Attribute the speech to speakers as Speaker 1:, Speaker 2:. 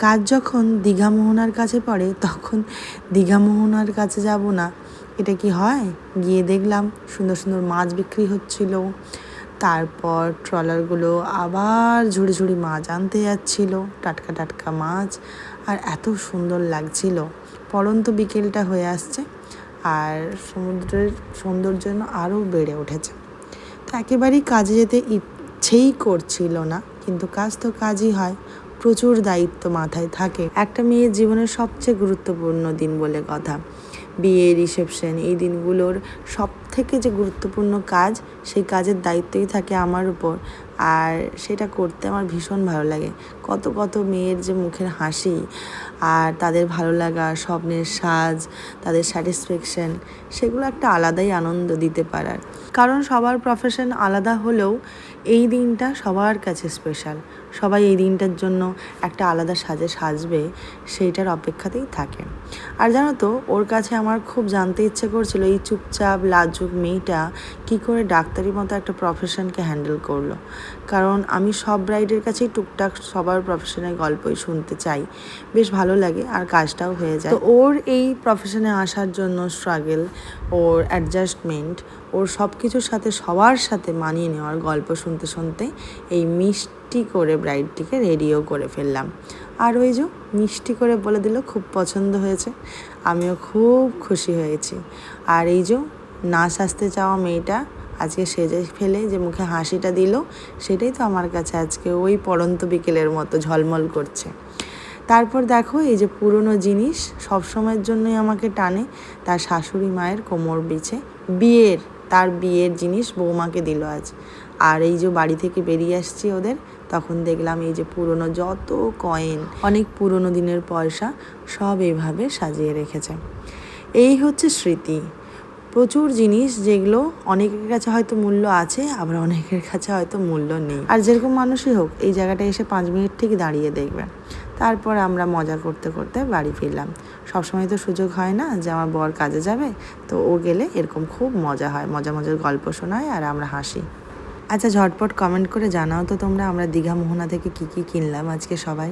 Speaker 1: কাজ যখন দীঘা মোহনার কাছে পড়ে তখন দীঘা মোহনার কাছে যাব না, এটা কি হয়? গিয়ে দেখলাম সুন্দর সুন্দর মাছ বিক্রি হচ্ছিল। তারপর ট্রলারগুলো আবার ঝুড়ি ঝুড়ি মাছ আনতে যাচ্ছিল, টাটকা টাটকা মাছ, আর এত সুন্দর লাগছিল। পড়ন্ত বিকেলটা হয়ে আসছে আর সমুদ্রের সৌন্দর্য যেন আরও বেড়ে উঠেছে। তো একেবারেই কাজে যেতে ইচ্ছেই করছিল না, কিন্তু কাজ তো কাজই হয়, প্রচুর দায়িত্ব মাথায় থাকে। একটা মেয়ের জীবনের সবচেয়ে গুরুত্বপূর্ণ দিন বলে কথা, বিয়ে, রিসেপশন, এই দিনগুলোর সব থেকে যে গুরুত্বপূর্ণ কাজ, সেই কাজের দায়িত্বই থাকে আমার উপর। আর সেটা করতে আমার ভীষণ ভালো লাগে। কত কত মেয়ের যে মুখের হাসি আর তাদের ভালো লাগা, স্বপ্নের সাজ, তাদের স্যাটিসফ্যাকশন, সেগুলো একটা আলাদাই আনন্দ দিতে পারার। কারণ সবার প্রফেশন আলাদা হলেও এই দিনটা সবার কাছে স্পেশাল। সবাই এই দিনটার জন্য একটা আলাদা সাজে সাজবে, সেইটার অপেক্ষাতেই থাকে। আর জানো তো, ওর কাছে আমার খুব জানতে ইচ্ছে করছিল এই চুপচাপ লাজুক মেয়েটা কী করে ডাক্তারি মতো একটা প্রফেশনকে হ্যান্ডেল করলো। কারণ আমি সব ব্রাইডের কাছেই টুকটাক সবার প্রফেশনের গল্পই শুনতে চাই, বেশ ভালো লাগে আর কাজটাও হয়ে যায়। তো ওর এই প্রফেশনে আসার জন্য স্ট্রাগল, ওর অ্যাডজাস্টমেন্ট, ওর সব কিছুর সাথে সবার সাথে মানিয়ে নেওয়ার গল্প শুনতে শুনতে এই মিষ্টি করে ব্রাইডটিকে রেডিও করে ফেললাম। আর ওই যে মিষ্টি করে বলে দিল খুব পছন্দ হয়েছে, আমিও খুব খুশি হয়েছি। আর এই যে না সাজতে চাওয়া মেয়েটা আজকে সেজে ফেলে যে মুখে হাসিটা দিল, সেটাই তো আমার কাছে আজকে ওই পড়ন্ত বিকেলের মতো ঝলমল করছে। তারপর দেখো, এই যে পুরনো জিনিস সবসময়ের জন্যই আমাকে টানে, তার শাশুড়ি মায়ের কোমর বিছে তার বিয়ের জিনিস বৌমাকে দিল আজ। আর এই যে বাড়ি থেকে বেরিয়ে আসছি ওদের, তখন দেখলাম এই যে পুরনো যত কয়েন, অনেক পুরনো দিনের পয়সা সব এইভাবে সাজিয়ে রেখেছে। এই হচ্ছে স্মৃতি। প্রচুর জিনিস যেগুলো অনেকের কাছে হয়তো মূল্য আছে, আবার অনেকের কাছে হয়তো মূল্য নেই। আর যেরকম মানুষই হোক, এই জায়গাটায় এসে 5 মিনিট ঠিক দাঁড়িয়ে দেখবে। তারপর আমরা মজা করতে করতে বাড়ি ফিরলাম। সবসময় তো সুযোগ হয় না যে আমার বর কাজে যাবে, তো ও গেলে এরকম খুব মজা হয়, মজার গল্প শোনায় আর আমরা হাসি। আচ্ছা, ঝটপট কমেন্ট করে জানাও তো তোমরা আমরা দীঘা মোহনা থেকে কী কী কিনলাম আজকে সবাই।